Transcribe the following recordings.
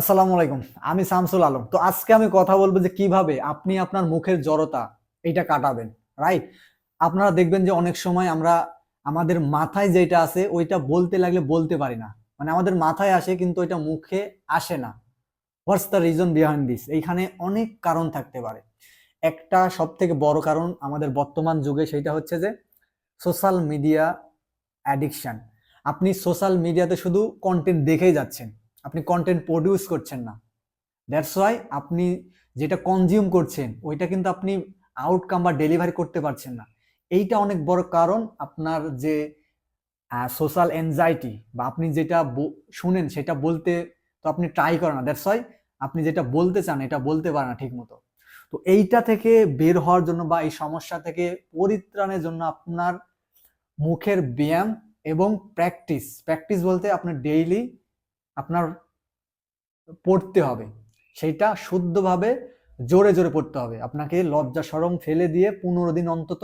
আসসালামু আলাইকুম। আমি শামসুল আলম। তো আজকে আমি কথা বলবো যে কিভাবে আপনি আপনার মুখের জড়তা এইটা কাটাবেন। রাইট? আপনারা দেখবেন যে অনেক সময় আমরা আমাদের মাথায় যেটা আছে ওইটা বলতে লাগলে বলতে পারি না। মানে আমাদের মাথায় আসে কিন্তু ওইটা মুখে আসে না। What's the reason behind this? এইখানে অনেক কারণ থাকতে পারে। একটা সবথেকে বড় কারণ আমাদের বর্তমান যুগে সেইটা হচ্ছে যে সোশ্যাল মিডিয়া অ্যাডিকশন। আপনি সোশ্যাল মিডিয়াতে শুধু কন্টেন্ট দেখেই যাচ্ছেন। আপনি কন্টেন্ট প্রডিউস করছেন না। দ্যাটস ওয়াই আপনি যেটা কনজিউম করছেন ওইটা কিন্তু আপনি আউটকাম বা ডেলিভারি করতে পারছেন না। এইটা অনেক বড় কারণ আপনার যে সোশ্যাল এনজাইটি বা আপনি যেটা শুনেন সেটা বলতে তো আপনি ট্রাই করেন না। দ্যাটস ওয়াই আপনি যেটা বলতে চান এটা বলতে পারেন না ঠিক মতো। তো এইটা থেকে বের হওয়ার জন্য বা এই সমস্যা থেকে পরিত্রাণের জন্য আপনার মুখের ব্যায়াম এবং প্র্যাকটিস প্র্যাকটিস বলতে আপনার ডেইলি আপনার পড়তে হবে। সেইটা শুদ্ধভাবে জোরে জোরে পড়তে হবে। আপনাকে লজ্জা শরম ফেলে দিয়ে 15 দিন অন্তত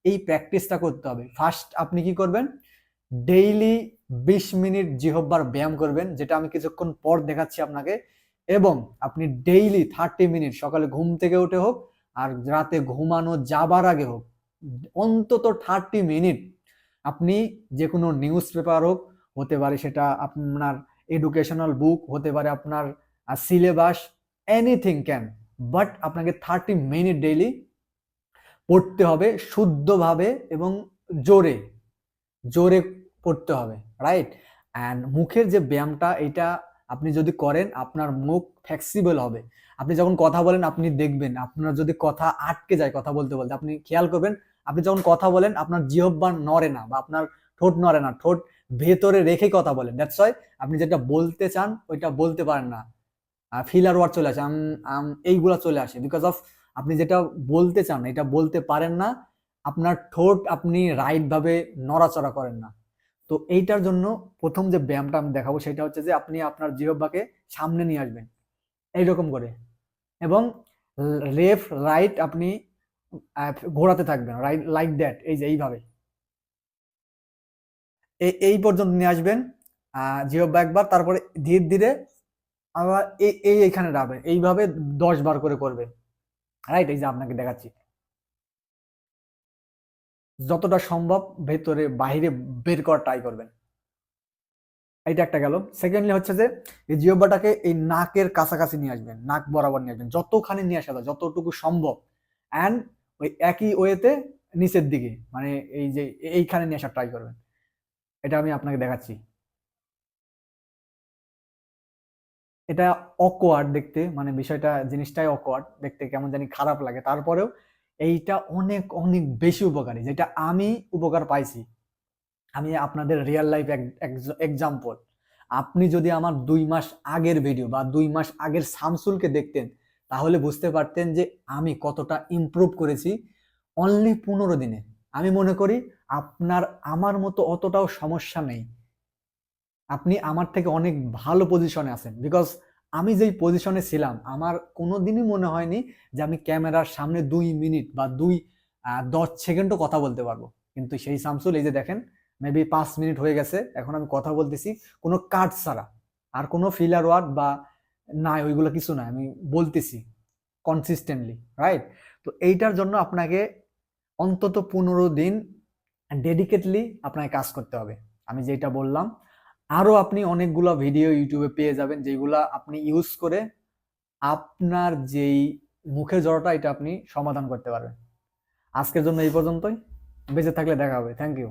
এই প্র্যাকটিসটা করতে হবে। ফার্স্ট আপনি কি করবেন, ডেইলি 20 মিনিট জিহ্বার ব্যায়াম করবেন, যেটা আমি কিছুক্ষণ পর দেখাচ্ছি আপনাকে। এবং আপনি ডেইলি 30 মিনিট সকালে ঘুম থেকে উঠে হোক আর রাতে ঘুমানো যাবার আগে হোক, অন্তত 30 মিনিট আপনি যে কোনো নিউজ পেপার হোক, হতে পারে সেটা আপনার এডুকেশনাল বুক, হতে পারে আপনার সিলেবাস, এনিথিং ক্যান, বাট আপনাকে 30 মিনিট ডেইলি পড়তে হবে শুদ্ধভাবে এবং জোরে জোরে পড়তে হবে। রাইট? অ্যান্ড মুখের যে ব্যায়ামটা এটা আপনি যদি করেন আপনার মুখ ফ্লেক্সিবল হবে। আপনি যখন কথা বলেন আপনি দেখবেন আপনার যদি কথা আটকে যায় কথা বলতে বলতে, আপনি খেয়াল করবেন আপনি যখন কথা বলেন আপনার জিহ্বা নড়ে না বা আপনার ঠোঁট নড়ে না, ঠোঁট ভেতরে রেখে কথা বলেন। দ্যাটস ওয়াই আপনি যেটা বলতে চান ওইটা বলতে পারেন না। ফিলার ওয়ার্ড চলে আসে, এইগুলা চলে আসে বিকজ অফ আপনি যেটা বলতে চান এটা বলতে পারেন না। আপনার ঠোঁট আপনি রাইট ভাবে নড়াচড়া করেন না। তো এইটার জন্য প্রথম যে ব্যায়ামটা আমি দেখাবো সেটা হচ্ছে যে আপনি আপনার জিহ্বাকে সামনে নিয়ে আসবেন এইরকম করে, এবং লেফট রাইট আপনি ঘোরাতে থাকবেন, রাইট লাইক দ্যাট, এই যে এইভাবে এই পর্যন্ত নিয়ে আসবেন জিহ্বা একবার, তারপরে ধীরে ধীরে আবার এইখানে রাখবেন, এইভাবে 10 বার করে করবেন। রাইট? এই যে আপনাকে দেখাচ্ছি, যতটা সম্ভব ভেতরে বাহিরে বের করার ট্রাই করবেন। এইটা একটা গেল। সেকেন্ডলি হচ্ছে যে এই জিহ্বাটাকে এই নাকের কাছাকাছি নিয়ে আসবেন, নাক বরাবর নিয়ে আসবেন, যতখানি নিয়ে আসা যায় যতটুকু সম্ভব। অ্যান্ড ওই একই ওয়েতে নিচের দিকে, মানে এই যে এইখানে নিয়ে আসার ট্রাই করবেন। এটা আমি আপনাকে দেখাচ্ছি। এটা অকওয়ার্ড দেখতে, মানে বিষয়টা জিনিসটাই অকওয়ার্ড দেখতে, কেমন জানি খারাপ লাগে, তারপরেও এইটা অনেক অনেক বেশি উপকারী, যেটা আমি উপকার পাইছি। আমি আপনাদের রিয়েল লাইফ এক্সাম্পল। আপনি যদি আমার 2 মাস আগের ভিডিও বা 2 মাস আগের শামসুলকে দেখতেন তাহলে বুঝতে পারতেন যে আমি কতটা ইমপ্রুভ করেছি অনলি 15 দিনে। আমি মনে করি আপনার আমার মতো অতটাও সমস্যা নেই, আপনি আমার থেকে অনেক ভালো পজিশনে আছেন। বিকজ আমি যেই পজিশনে ছিলাম আমার কোনোদিনই মনে হয়নি যে আমি ক্যামেরার সামনে 2 মিনিট বা 10 সেকেন্ডও কথা বলতে পারবো। কিন্তু সেই শামসুল এই যে দেখেন, মেবি 5 মিনিট হয়ে গেছে এখন আমি কথা বলতেছি কোনো কাট ছাড়া, আর কোনো ফিলার ওয়ার্ড বা নাই, ওইগুলো কিছু নাই, আমি বলতেছি কনসিস্টেন্টলি। রাইট? তো এইটার জন্য আপনাকে অন্তত 15 দিন ডেডিকেটলি আপনাকে কাজ করতে হবে। আমি যেটা বললাম, আরো আপনি অনেকগুলো ভিডিও ইউটিউবে পেয়ে যাবেন যেগুলা আপনি ইউজ করে আপনার যেই মুখের জড়তা এটা আপনি সমাধান করতে পারবেন। আজকের জন্য এই পর্যন্তই। বেঁচে থাকলে দেখা হবে। Thank you.